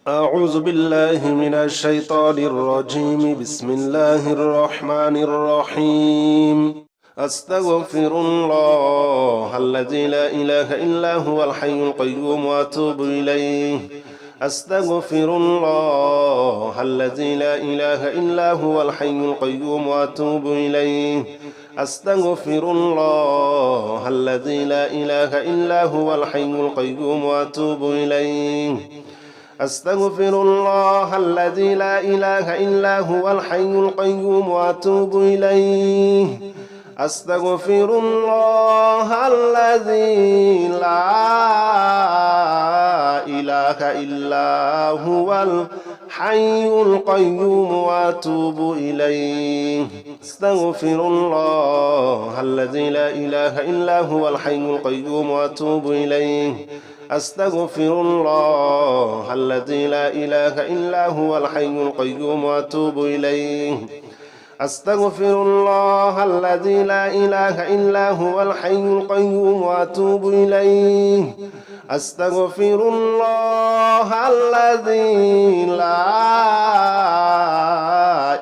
أعوذ بالله من الشيطان الرجيم بسم الله الرحمن الرحيم أستغفر الله الذي لا إله إلا هو الحي القيوم وأتوب إليه أستغفر الله الذي لا إله إلا هو الحي القيوم وأتوب إليه أستغفر الله الذي لا إله إلا هو الحي القيوم وأتوب إليه أستغفر الله الذي لا إله إلا هو الحي القيوم وأتوب إليه أستغفر الله الذي لا إله إلا هو الحي القيوم وأتوب إليه أستغفر الله الذي لا إله إلا هو الحي القيوم وأتوب إليه أستغفر الله الذي لا إله إلا هو الحي القيوم وأتوب إليه أستغفر الله الذي لا إله إلا هو الحي القيوم وأتوب إليه أستغفر الله الذي لا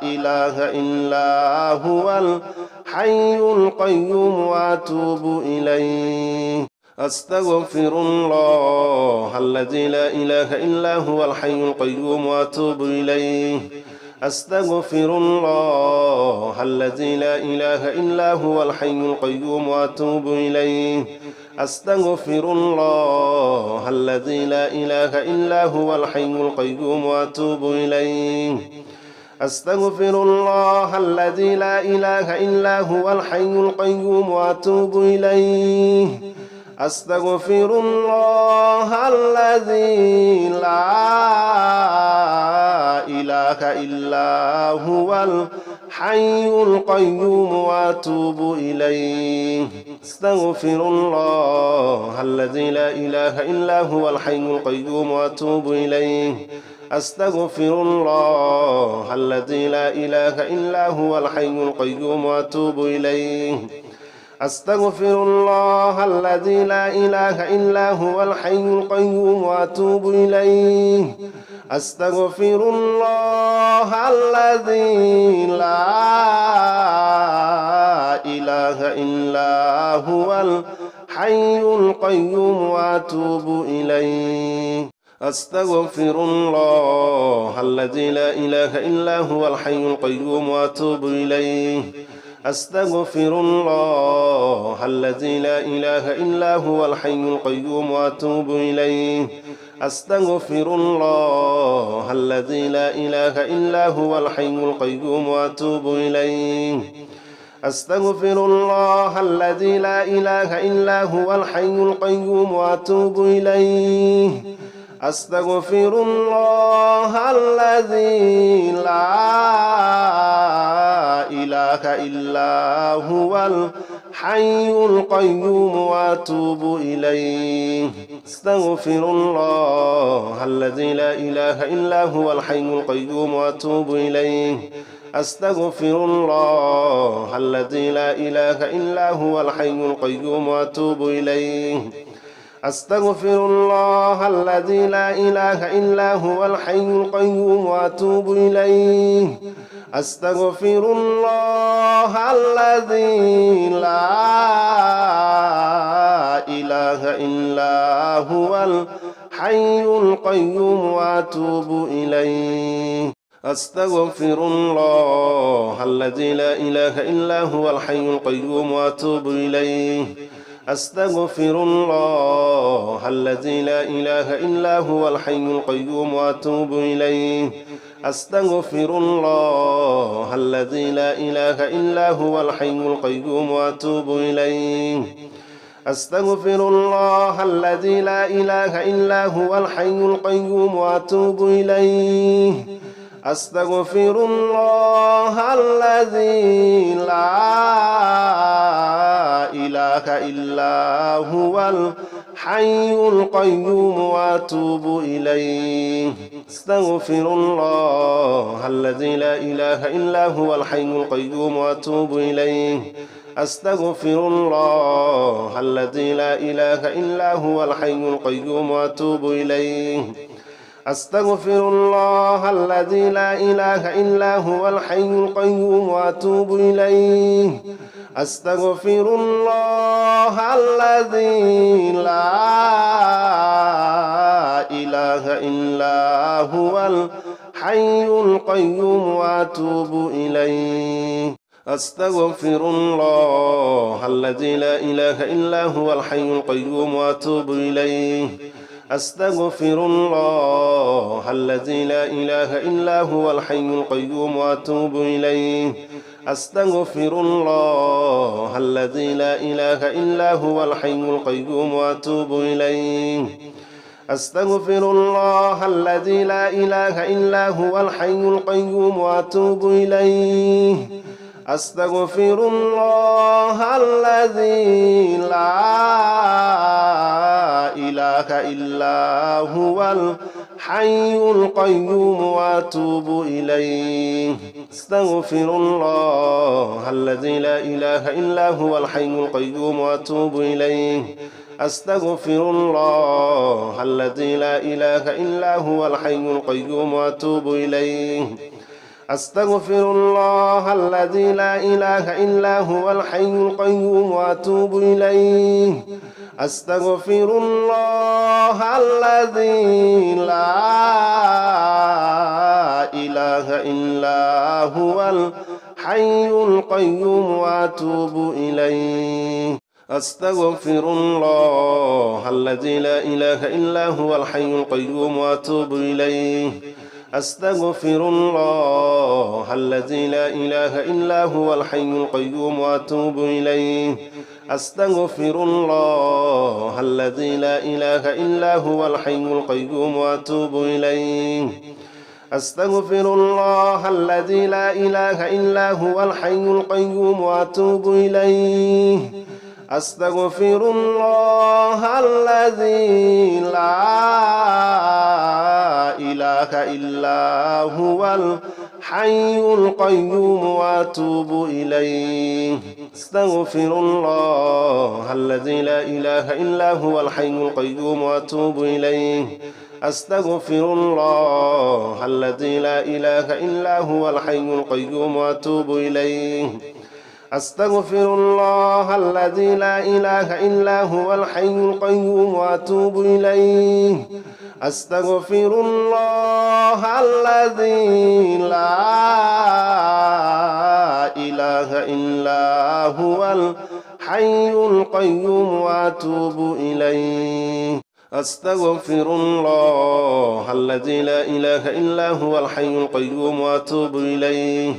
إله إلا هو الحي القيوم وأتوب إليه أستغفر الله الذي لا إله إلا هو الحي القيوم وأتوب إليه أستغفر الله الذي لا إله إلا هو الحي القيوم وأتوب إليه أستغفر الله الذي لا إله إلا هو الحي القيوم وأتوب إليه أستغفر الله الذي لا إله إلا هو الحي القيوم وأتوب إليه أستغفر الله الذي لا إله إلا هو الحي القيوم وأتوب إليه أستغفر الله الذي لا إله إلا هو الحي القيوم وأتوب إليه أستغفر الله الذي لا إله إلا هو الحي القيوم وأتوب إليه أستغفر الله الذي لا إله إلا هو الحي القيوم وأتوب إليه أستغفر الله الذي لا إله إلا هو الحي القيوم وأتوب إليه أستغفر الله الذي لا إله إلا هو الحي القيوم وأتوب إليه أستغفر الله الذي لا إله إلا هو الحي القيوم وأتوب إليه أستغفر الله الذي لا إله إلا هو الحي القيوم وأتوب إليه أستغفر الله الذي لا إله إلا هو الحي القيوم وأتوب إليه أستغفر الله الذي لا إله إلا هو الحي القيوم وأتوب إليه أستغفر الله الذي لا إله إلا هو الحي القيوم وأتوب إليه أستغفر الله الذي لا إله إلا هو الحي القيوم وأتوب إليه أستغفر الله الذي لا إله إلا هو الحي القيوم وأتوب إليه أستغفر الله الذي لا إله إلا هو الحي القيوم وأتوب إليه أستغفر الله الذي لا إله إلا هو الحي القيوم وأتوب إليه أستغفر الله الذي لا إله إلا هو الحي القيوم وأتوب إليه أستغفر الله الذي لا إله إلا هو الحي القيوم وأتوب إليه أستغفر الله الذي لا إله إلا هو الحي القيوم وأتوب إليه أستغفر الله الذي لا إله إلا هو الحي القيوم وأتوب إليه أستغفر الله الذي لا إله إلا هو الحي القيوم وأتوب إليه أستغفر الله الذي لا إله إلا هو الحي القيوم وأتوب إليه أستغفر الله الذي لا إله إلا هو الحي القيوم وأتوب إليه أستغفر الله الذي لا إله إلا هو الحي القيوم وأتوب إليه أستغفر الله الذي لا إله إلا هو الحي القيوم وأتوب إليه أستغفر الله الذي لا إله إلا هو الحي القيوم وأتوب إليه أستغفر الله الذي لا إله إلا هو الحي القيوم وأتوب إليه أستغفر الله الذي لا إله إلا هو الحي القيوم وأتوب إليه أستغفر الله الذي لا إله إلا هو الحي القيوم وأتوب إليه أستغفر الله الذي لا إله إلا هو الحي القيوم وأتوب إليه أستغفر الله الذي لا إله إلا هو الحي القيوم وأتوب إليه أستغفر الله الذي لا إله إلا هو الحي القيوم وأتوب إليه أستغفر الله الذي لا إله إلا هو الحي القيوم وأتوب إليه أستغفر الله الذي لا إله إلا هو الحي القيوم وأتوب إليه أستغفر الله الذي لا إله إلا هو الحي القيوم وأتوب إليه أستغفر الله الذي لا إله إلا هو الحي القيوم وأتوب إليه أستغفر الله الذي لا إله إلا هو الحي القيوم وأتوب إليه أستغفر الله الذي لا إله إلا هو الحي القيوم وأتوب إليه أستغفر الله الذي لا إله إلا هو الحي القيوم وأتوب إليه أستغفر الله الذي لا إله إلا هو الحي القيوم وأتوب إليه أستغفر الله الذي لا إله إلا هو الحي القيوم وأتوب إليه أستغفر الله الذي لا إله إلا هو الحي القيوم وأتوب إليه أستغفر الله الذي لا إله إلا هو الحي القيوم وأتوب إليه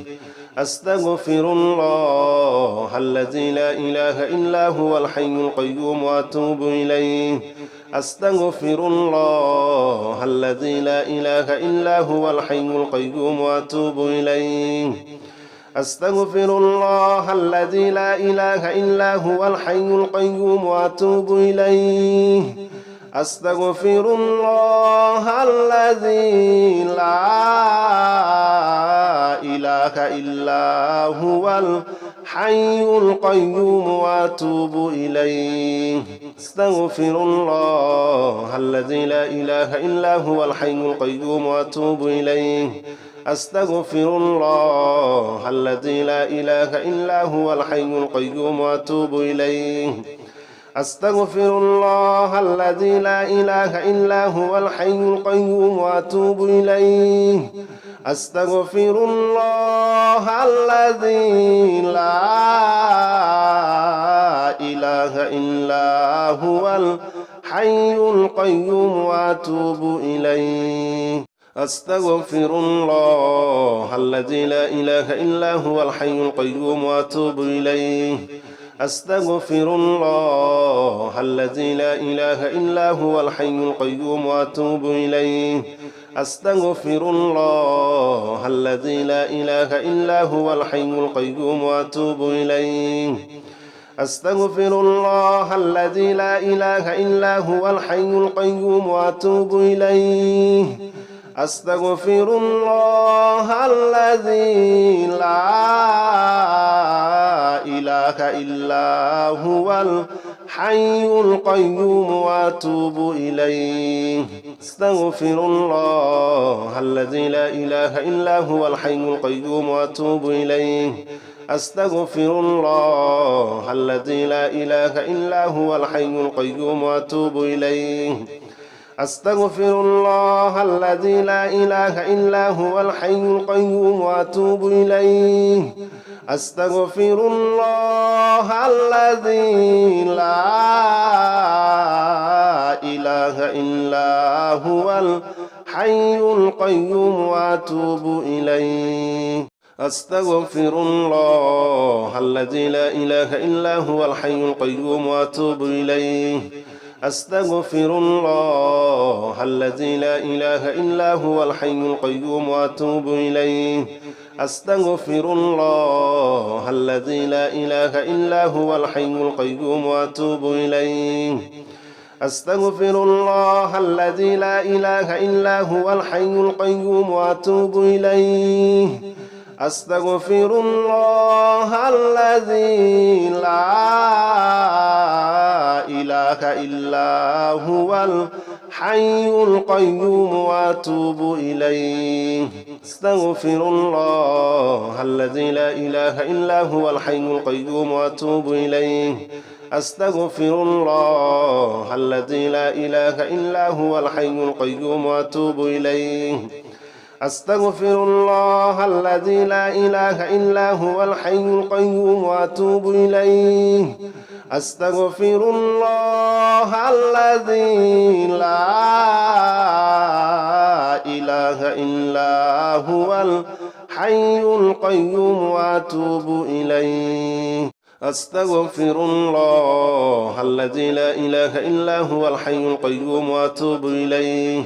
أستغفر الله الذي لا إله إلا هو الحي القيوم وأتوب إليه أستغفر الله الذي لا إله إلا هو الحي القيوم وأتوب إليه أستغفر الله الذي لا إله إلا هو الحي القيوم وأتوب إليه أستغفر الله الذي لا إله إلا هو الحي القيوم وأتوب إليه أستغفر الله الذي لا إله إلا هو الحي القيوم وأتوب إليه أستغفر الله الذي لا إله إلا هو الحي القيوم وأتوب إليه أستغفر الله الذي لا إله إلا هو الحي القيوم وأتوب إليه أستغفر الله الذي لا إله إلا هو الحي القيوم وأتوب إليه أستغفر الله الذي لا إله إلا هو الحي القيوم وأتوب إليه أستغفر الله الذي لا إله إلا هو الحي القيوم وأتوب إليه أستغفر الله الذي لا إله إلا هو الحي القيوم وأتوب إليه أستغفر الله الذي لا إله إلا هو الحي القيوم وأتوب إليه أستغفر الله الذي لا إله إلا هو الحي القيوم وأتوب إليه أستغفر الله الذي لا إله إلا هو الحي القيوم وأتوب إليه أستغفر الله الذي لا إله إلا هو الحي القيوم وأتوب إليه أستغفر الله الذي لا إله إلا هو الحي القيوم وأتوب إليه أستغفر الله الذي لا إله إلا هو الحي القيوم وأتوب إليه أستغفر الله الذي لا إله إلا هو الحي القيوم وأتوب إليه أستغفر الله الذي لا إله إلا هو الحي القيوم وأتوب إليه أستغفر الله الذي لا إله إلا هو الحي القيوم وأتوب إليه أستغفر الله الذي لا إله إلا هو الحي القيوم وأتوب إليه أستغفر الله الذي لا إله إلا هو الحي القيوم وأتوب إليه أستغفر الله الذي لا إله إلا هو الحي القيوم وأتوب إليه أستغفر الله الذي لا إله إلا هو الحي القيوم وأتوب إليه أستغفر الله الذي لا إله إلا هو الحي القيوم وأتوب إليه أستغفر الله الذي لا إله إلا هو الحي القيوم وأتوب إليه أستغفر الله الذي لا إله إلا هو الحي القيوم وأتوب إليه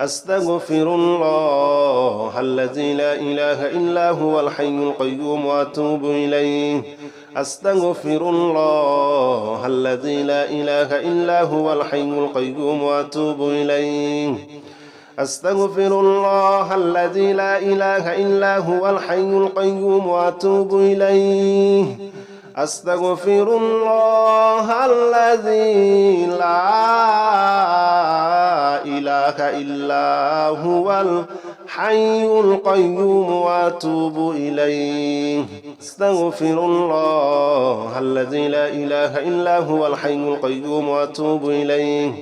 أستغفر الله الذي لا إله إلا هو الحي القيوم وأتوب إليه أستغفر الله الذي لا إله إلا هو الحي القيوم وأتوب إليه أستغفر الله الذي لا إله إلا هو الحي القيوم وأتوب إليه أستغفر الله الذي لا إله إلا هو الحي القيوم وأتوب إليه أستغفر الله الذي لا إله إلا هو الحي القيوم وأتوب إليه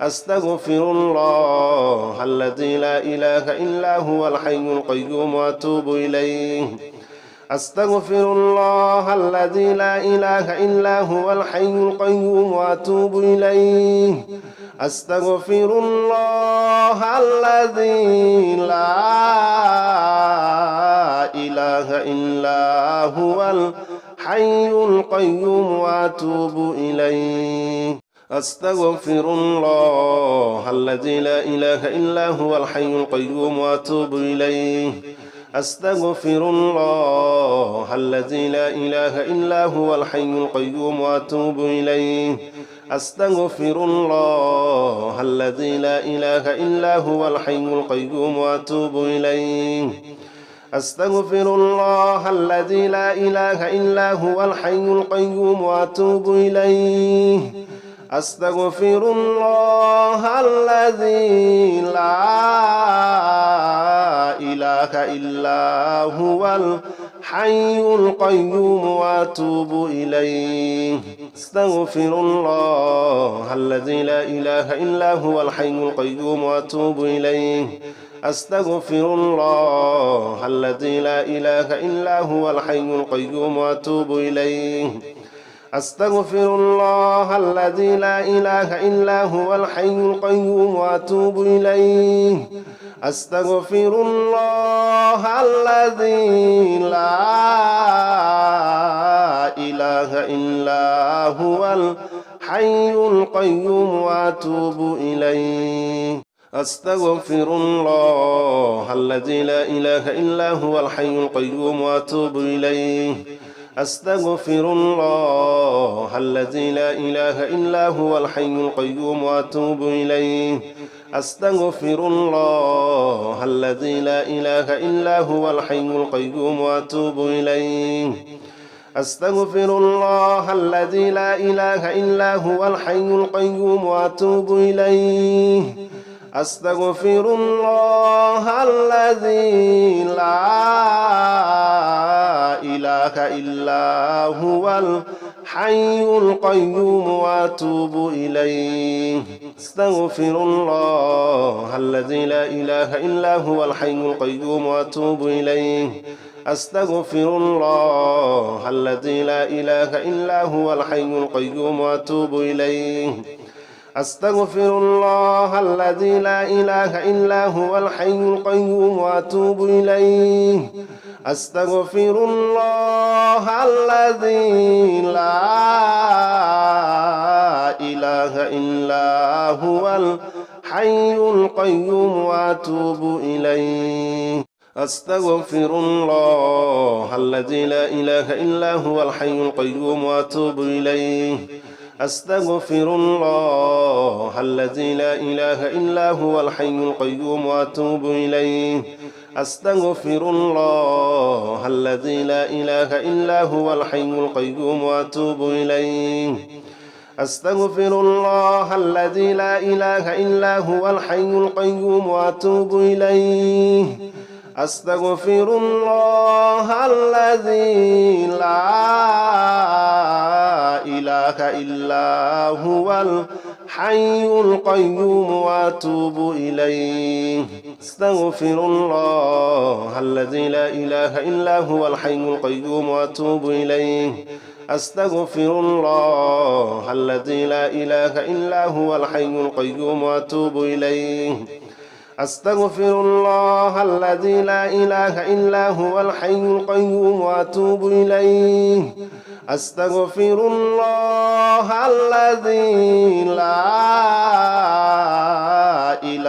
أستغفر الله الذي لا إله إلا هو الحي القيوم وأتوب إليه أستغفر الله الذي لا إله إلا هو الحي القيوم وأتوب إليه أستغفر الله الذي لا إله إلا هو الحي القيوم وأتوب إليه أستغفر الله الذي لا إله إلا هو الحي القيوم وأتوب إليه أستغفر الله الذي لا إله إلا هو الحي القيوم وأتوب إليه أستغفر الله الذي لا إله إلا هو الحي القيوم وأتوب إليه أستغفر الله الذي لا إله إلا هو الحي القيوم وأتوب إليه أستغفر الله الذي لا إله إلا هو الحي القيوم وأتوب إليه أستغفر الله الذي لا إله إلا هو الحي القيوم وأتوب إليه أستغفر الله الذي لا إله إلا هو الحي القيوم وأتوب إليه أستغفر الله الذي لا إله إلا هو الحي القيوم وأتوب إليه أستغفر الله الذي لا إله إلا هو الحي القيوم وأتوب إليه أستغفر الله الذي لا إله إلا هو الحي القيوم وأتوب إليه أستغفر الله الذي لا إله إلا هو الحي القيوم وأتوب إليه أستغفر الله الذي لا إله إلا هو الحي القيوم وأتوب إليه أستغفر الله الذي لا إله إلا هو الحي القيوم وأتوب إليه أستغفر الله الذي لا إله إلا هو الحي القيوم وأتوب إليه أستغفر الله الذي لا إله إلا هو الحي القيوم وأتوب إليه أستغفر الله الذي لا إله إلا هو الحي القيوم وأتوب إليه أستغفر الله الذي لا إله إلا هو الحي القيوم وأتوب إليه أستغفر الله الذي لا إله إلا هو الحي القيوم وأتوب إليه أستغفر الله الذي لا إله إلا هو الحي القيوم وأتوب إليه أستغفر الله الذي لا إله إلا هو الحي القيوم وأتوب إليه أستغفر الله الذي لا إله إلا هو الحي القيوم وأتوب إليه أستغفر الله الذي لا إله إلا هو الحي القيوم وأتوب إليه أستغفر الله الذي لا إله إلا هو الحي القيوم وأتوب إليه أستغفر الله الذي لا إله إلا هو الحي القيوم وأتوب إليه أستغفر الله الذي لا إله إلا هو الحي القيوم وأتوب إليه أستغفر الله الذي لا إله إلا هو الحي القيوم وأتوب إليه أستغفر الله الذي لا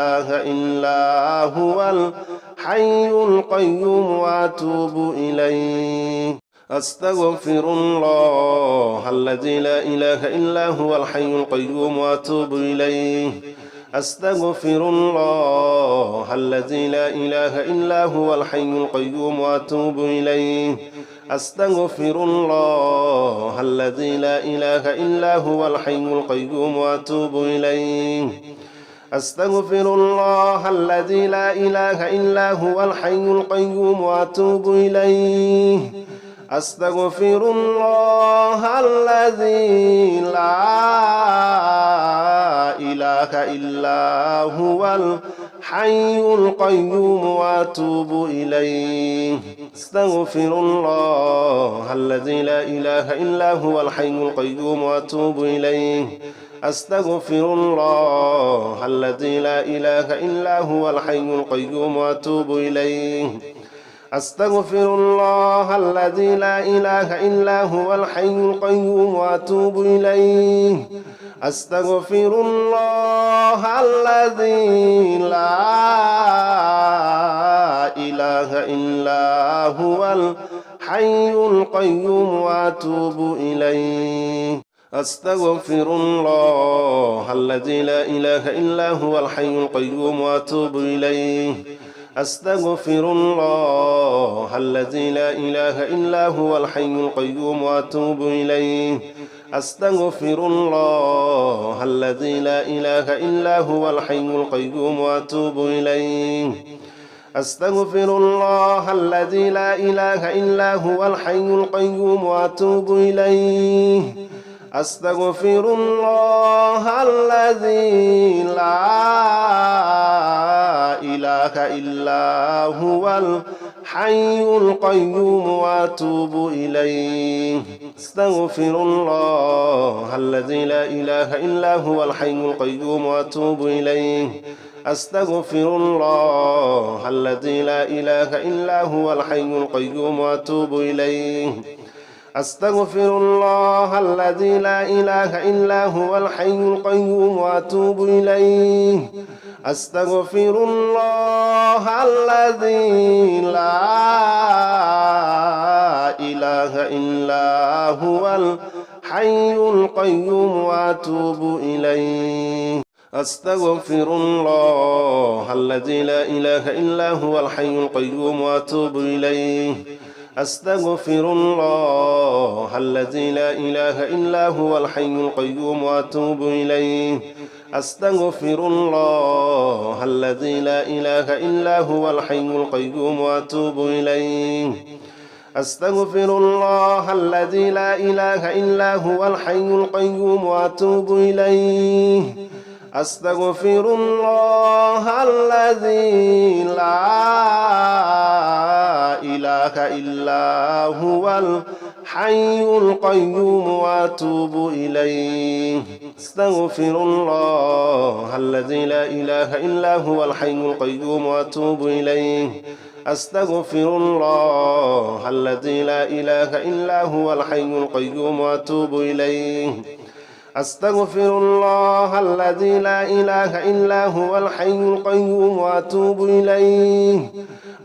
إله إلا هو الحي القيوم وأتوب إليه أستغفر الله الذي لا إله إلا هو الحي القيوم وأتوب إليه أستغفر الله الذي لا إله إلا هو الحي القيوم وأتوب إليه أستغفر الله الذي لا إله إلا هو الحي القيوم وأتوب إليه أستغفر الله الذي لا إله إلا هو الحي القيوم وأتوب إليه أستغفر الله الذي لا إله إلا هو الحي القيوم وأتوب إليه أستغفر الله الذي لا إله إلا هو الحي القيوم وأتوب إليه أستغفر الله الذي لا إله إلا هو الحي القيوم وأتوب إليه أستغفر الله الذي لا إله إلا هو الحي القيوم وأتوب إليه أستغفر الله الذي لا إله إلا هو الحي القيوم وأتوب إليه أستغفر الله الذي لا إله إلا هو الحي القيوم وأتوب إليه أستغفر الله الذي لا إله إلا هو الحي القيوم وأتوب إليه أستغفر الله الذي لا إله إلا هو الحي القيوم وأتوب إليه أستغفر الله الذي لا إله إلا هو الحي القيوم وأتوب إليه أستغفر الله الذي لا إله إلا هو الحي القيوم وأتوب إليه أستغفر الله الذي لا إله إلا هو الحي القيوم وأتوب إليه أستغفر الله الذي لا إله إلا هو الحي القيوم وأتوب إليه أستغفر الله الذي لا إله إلا هو الحي القيوم وأتوب إليه أستغفر الله الذي لا إله إلا هو الحي القيوم وأتوب إليه أستغفر الله الذي لا إله إلا هو الحي القيوم وأتوب إليه أستغفر الله الذي لا إله إلا هو الحي القيوم وأتوب إليه أستغفر الله الذي لا إله إلا هو الحي القيوم وأتوب إليه أستغفر الله الذي لا إله إلا هو الحي القيوم وأتوب إليه أستغفر الله الذي لا إله إلا هو الحي القيوم وأتوب إليه أستغفر الله الذي لا إله إلا هو الحي القيوم وأتوب إليه أستغفر الله الذي لا إله إلا هو الحي القيوم وأتوب إليه أستغفر الله الذي لا إله إلا هو الحي القيوم وأتوب إليه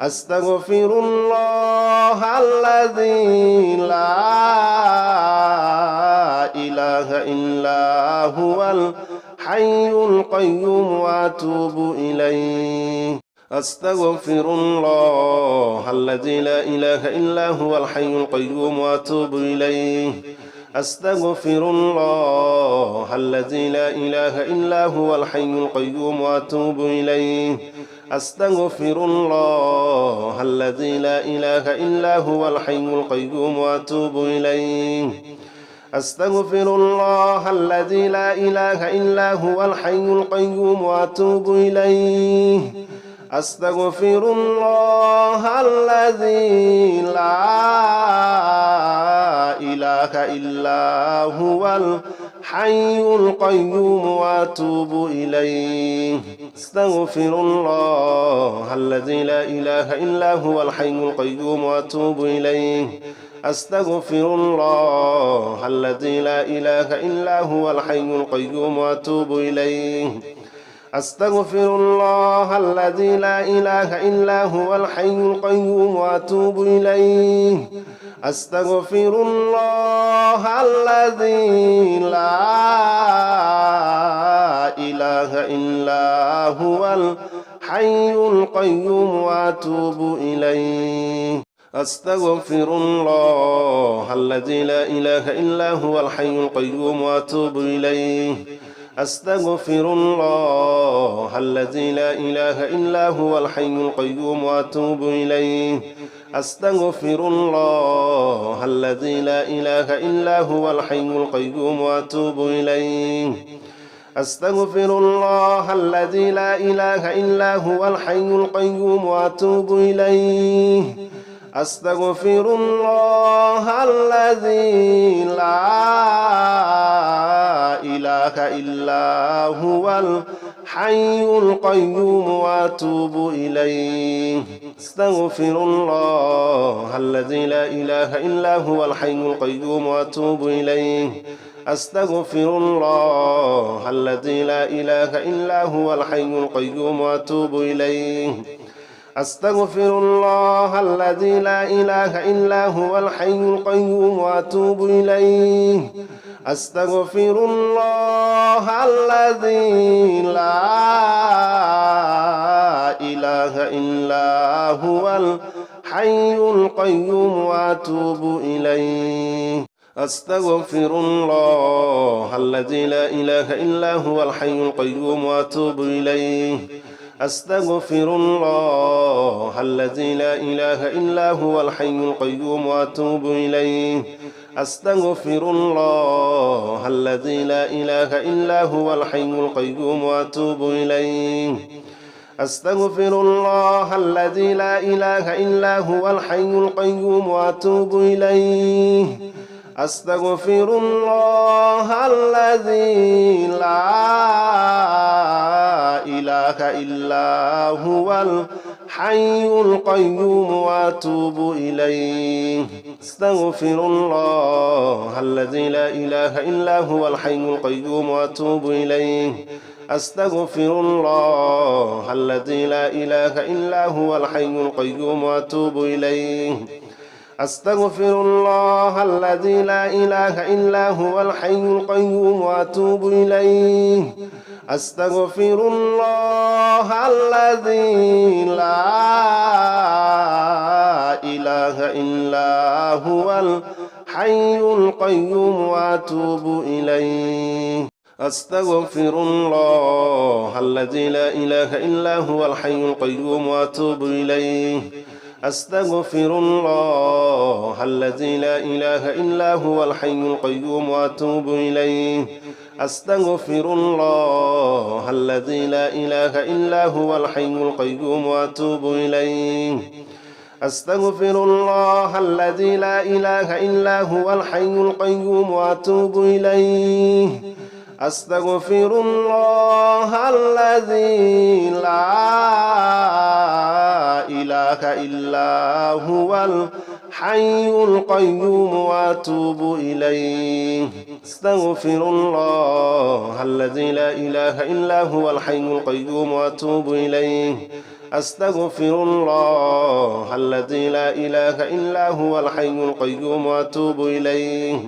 أستغفر الله الذي لا إله إلا هو الحي القيوم وأتوب إليه أستغفر الله الذي لا إله إلا هو الحي القيوم وأتوب إليه أستغفر الله الذي لا إله إلا هو الحي القيوم وأتوب إليه أستغفر الله الذي لا إله إلا هو الحي القيوم وأتوب إليه أستغفر الله الذي لا إله إلا هو الحي القيوم وأتوب إليه أستغفر الله الذي لا إله إلا هو الحي القيوم وأتوب إليه أستغفر الله الذي لا إله إلا هو الحي القيوم وأتوب إليه أستغفر الله الذي لا إله إلا هو الحي القيوم وأتوب إليه أستغفر الله الذي لا إله إلا هو الحي القيوم وأتوب إليه أستغفر الله الذي لا إله إلا هو الحي القيوم وأتوب إليه أستغفر الله الذي لا إله إلا هو الحي القيوم وأتوب إليه أستغفر الله الذي لا إله إلا هو الحي القيوم وأتوب إليه أستغفر الله الذي لا إله إلا هو الحي القيوم وأتوب إليه أستغفر الله الذي لا إله إلا هو الحي القيوم وأتوب إليه أستغفر الله الذي لا إله إلا هو الحي القيوم وأتوب إليه أستغفر الله الذي لا إله إلا هو الحي القيوم وأتوب إليه أستغفر الله الذي لا إله إلا هو الحي القيوم وأتوب إليه أستغفر الله الذي لا إله إلا هو الحي القيوم وأتوب إليه أستغفر الله الذي لا إله إلا هو الحي القيوم وأتوب إليه أستغفر الله الذي لا إله إلا هو الحي القيوم وأتوب إليه أستغفر الله الذي لا إله إلا هو الحي القيوم وأتوب إليه أستغفر الله الذي لا إله إلا هو الحي القيوم وأتوب إليه أستغفر الله الذي لا إله إلا هو الحي القيوم وأتوب إليه أستغفر الله الذي لا إله إلا هو الحي القيوم وأتوب إليه أستغفر الله الذي لا إله إلا هو الحي القيوم وأتوب إليه أستغفر الله الذي لا إله إلا هو الحي القيوم وأتوب إليه أستغفر الله الذي لا إله إلا هو الحي القيوم وأتوب إليه أستغفر الله الذي لا إله إلا هو الحي القيوم وأتوب إليه أستغفر الله الذي لا إله إلا هو الحي القيوم وأتوب إليه أستغفر الله الذي لا إله إلا هو الحي القيوم وأتوب إليه أستغفر الله الذي لا إله إلا هو الحي القيوم وأتوب إليه أستغفر الله الذي لا إله إلا هو الحي القيوم وأتوب إليه أستغفر الله الذي لا إله إلا هو الحي القيوم وأتوب إليه أستغفر الله الذي لا إله إلا هو الحي القيوم وأتوب إليه أستغفر الله الذي لا إله إلا هو الحي القيوم وأتوب إليه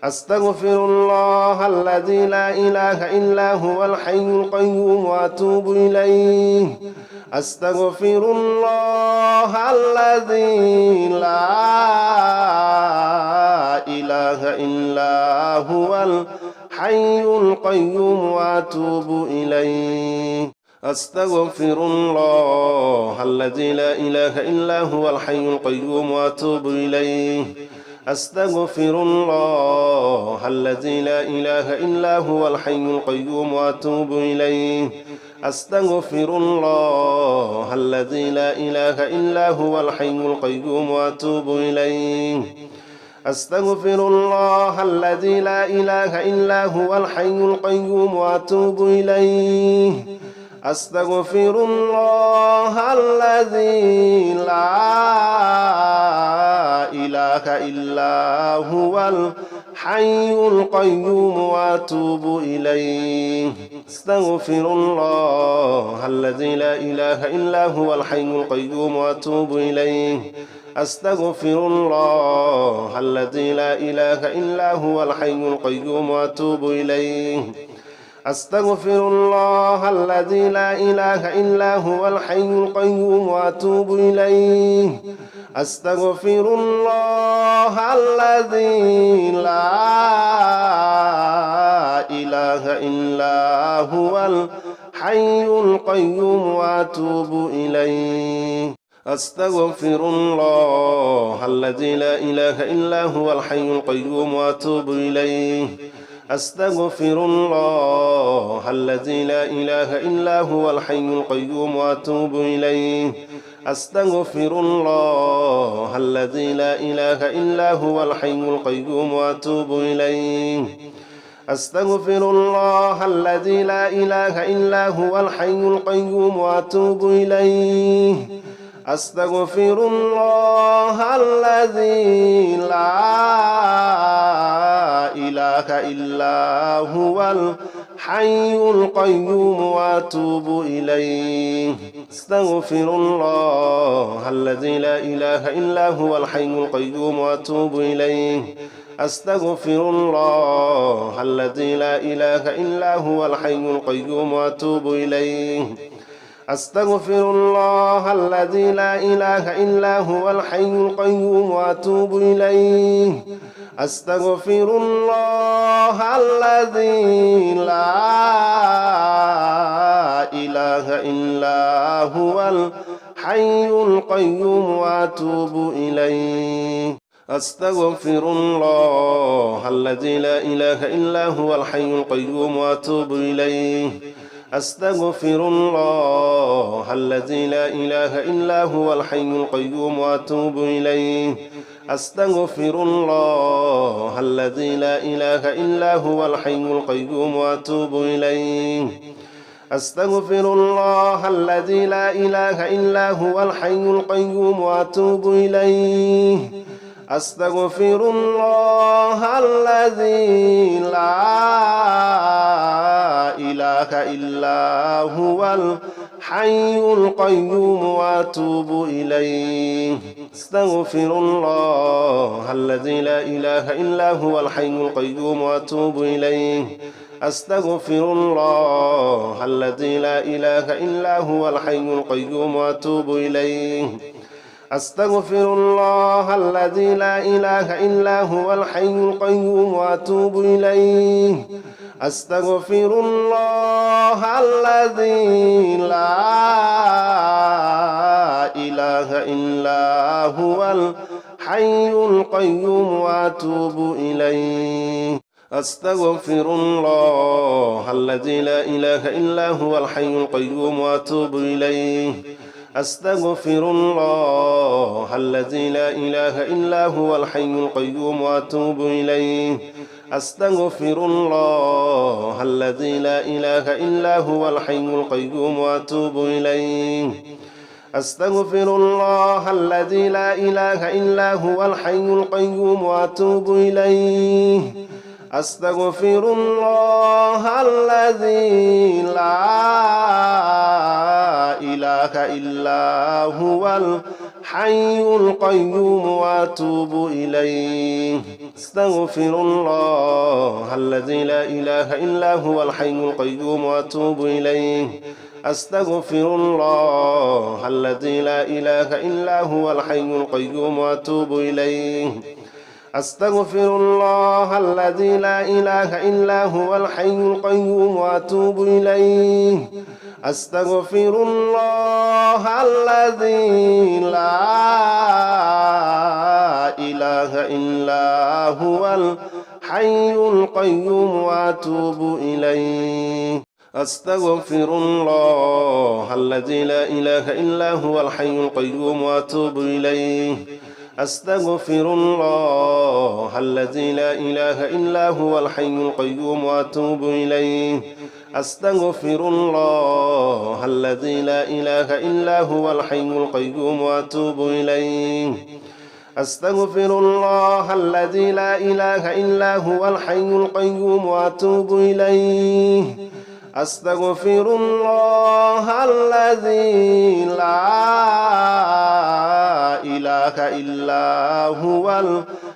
أستغفر الله الذي لا إله إلا هو الحي القيوم وأتوب إليه أستغفر الله الذي لا إله إلا هو الحي القيوم وأتوب إليه أستغفر الله الذي لا إله إلا هو الحي القيوم وأتوب إليه أستغفر الله الذي لا إله إلا هو الحي القيوم وأتوب إليه أستغفر الله الذي لا إله إلا هو الحي القيوم وأتوب إليه أستغفر الله الذي لا إله إلا هو الحي القيوم وأتوب إليه أستغفر الله الذي لا إله إلا هو الحي القيوم وأتوب إليه أستغفر الله الذي لا إله إلا هو الحي القيوم وأتوب إليه أستغفر الله الذي لا إله إلا هو الحي القيوم وأتوب إليه أستغفر الله الذي لا إله إلا هو الحي القيوم وأتوب إليه أستغفر الله الذي لا إله إلا هو الحي القيوم وأتوب إليه أستغفر الله الذي لا إله إلا هو الحي القيوم وأتوب إليه أستغفر الله الذي لا إله إلا هو الحي القيوم وأتوب إليه أستغفر الله الذي لا إله إلا هو الحي القيوم وأتوب إليه أستغفر الله الذي لا إله إلا هو الحي القيوم وأتوب إليه أستغفر الله الذي لا إله إلا هو الحي القيوم وأتوب إليه أستغفر الله الذي لا إله إلا هو الحي القيوم وأتوب إليه أستغفر الله الذي لا إله إلا هو الحي القيوم وأتوب إليه أستغفر الله الذي لا إله إلا هو الحي القيوم وأتوب إليه أستغفر الله الذي لا إله إلا هو الحي القيوم وأتوب إليه أستغفر الله الذي لا إله إلا هو الحي القيوم وأتوب إليه أستغفر الله الذي لا إله إلا هو الحي القيوم وأتوب إليه أستغفر الله الذي لا إله إلا هو الحي القيوم وأتوب إليه أستغفر الله الذي لا إله إلا هو الحي القيوم وأتوب إليه أستغفر الله الذي لا إله إلا هو الحي القيوم وأتوب إليه أستغفر الله الذي لا إله إلا هو الحي القيوم وأتوب إليه أستغفر الله الذي لا إله إلا هو الحي القيوم وأتوب إليه أستغفر الله الذي لا إله إلا هو الحي القيوم وأتوب إليه أستغفر الله الذي لا إله إلا هو الحي القيوم وأتوب إليه أستغفر الله الذي لا إله إلا هو الحي القيوم وأتوب إليه أستغفر الله الذي لا إله إلا هو الحي القيوم وأتوب إليه أستغفر الله الذي لا إله إلا هو الحي القيوم وأتوب إليه أستغفر الله الذي لا إله إلا هو الحي القيوم وأتوب إليه أستغفر الله الذي لا إله إلا هو الحي القيوم وأتوب إليه أستغفر الله الذي لا إله إلا هو الحي القيوم وأتوب إليه أستغفر الله الذي لا إله إلا هو الحي القيوم وأتوب إليه أستغفر الله الذي لا إله إلا هو الحي القيوم وأتوب إليه أستغفر الله الذي لا إله إلا هو الحي القيوم وأتوب إليه أستغفر الله الذي لا إله إلا هو الحي القيوم وأتوب إليه أستغفر الله الذي لا إله إلا هو الحي القيوم وأتوب إليه أستغفر الله الذي لا إله إلا هو الحي القيوم وأتوب إليه أستغفر الله الذي لا إله إلا هو الحي القيوم وأتوب إليه أستغفر الله الذي لا إله إلا هو الحي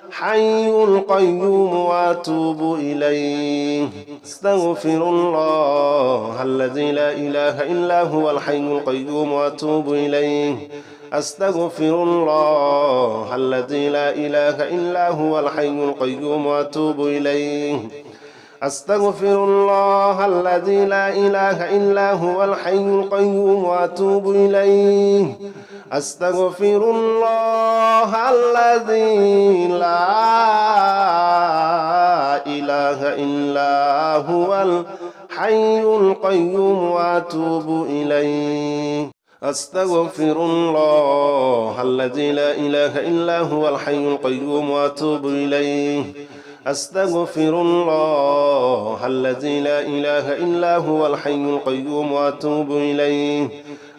القيوم وأتوب إليه أستغفر الله الذي لا إله إلا هو الحي القيوم وأتوب إليه أستغفر الله الذي لا إله إلا هو الحي القيوم وأتوب إليه أستغفر الله الذي لا إله إلا هو الحي القيوم وأتوب إليه أستغفر الله الذي لا إله إلا هو الحي القيوم وأتوب إليه أستغفر الله الذي لا إله إلا هو الحي القيوم وأتوب إليه أستغفر الله الذي لا إله إلا هو الحي القيوم وأتوب إليه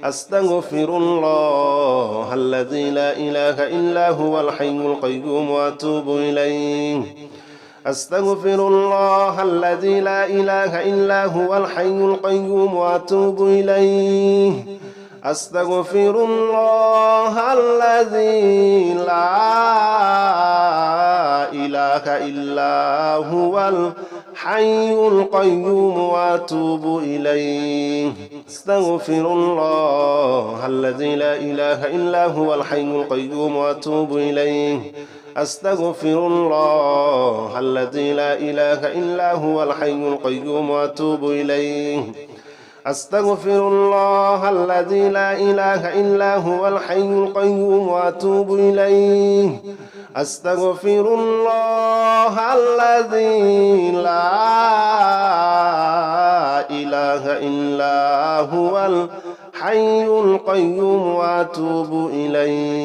أستغفر الله الذي لا إله إلا هو الحي القيوم وأتوب إليه أستغفر الله الذي لا إله إلا هو الحي القيوم وأتوب إليه أستغفر الله الذي لا إله إلا هو الحي القيوم وأتوب إليه أستغفر الله الذي لا إله إلا هو الحي القيوم وأتوب إليه أستغفر الله الذي لا إله إلا هو الحي القيوم وأتوب إليه أستغفر الله الذي لا إله إلا هو الحي القيوم وأتوب إليه أستغفر الله الذي لا إله إلا هو الحي القيوم وأتوب إليه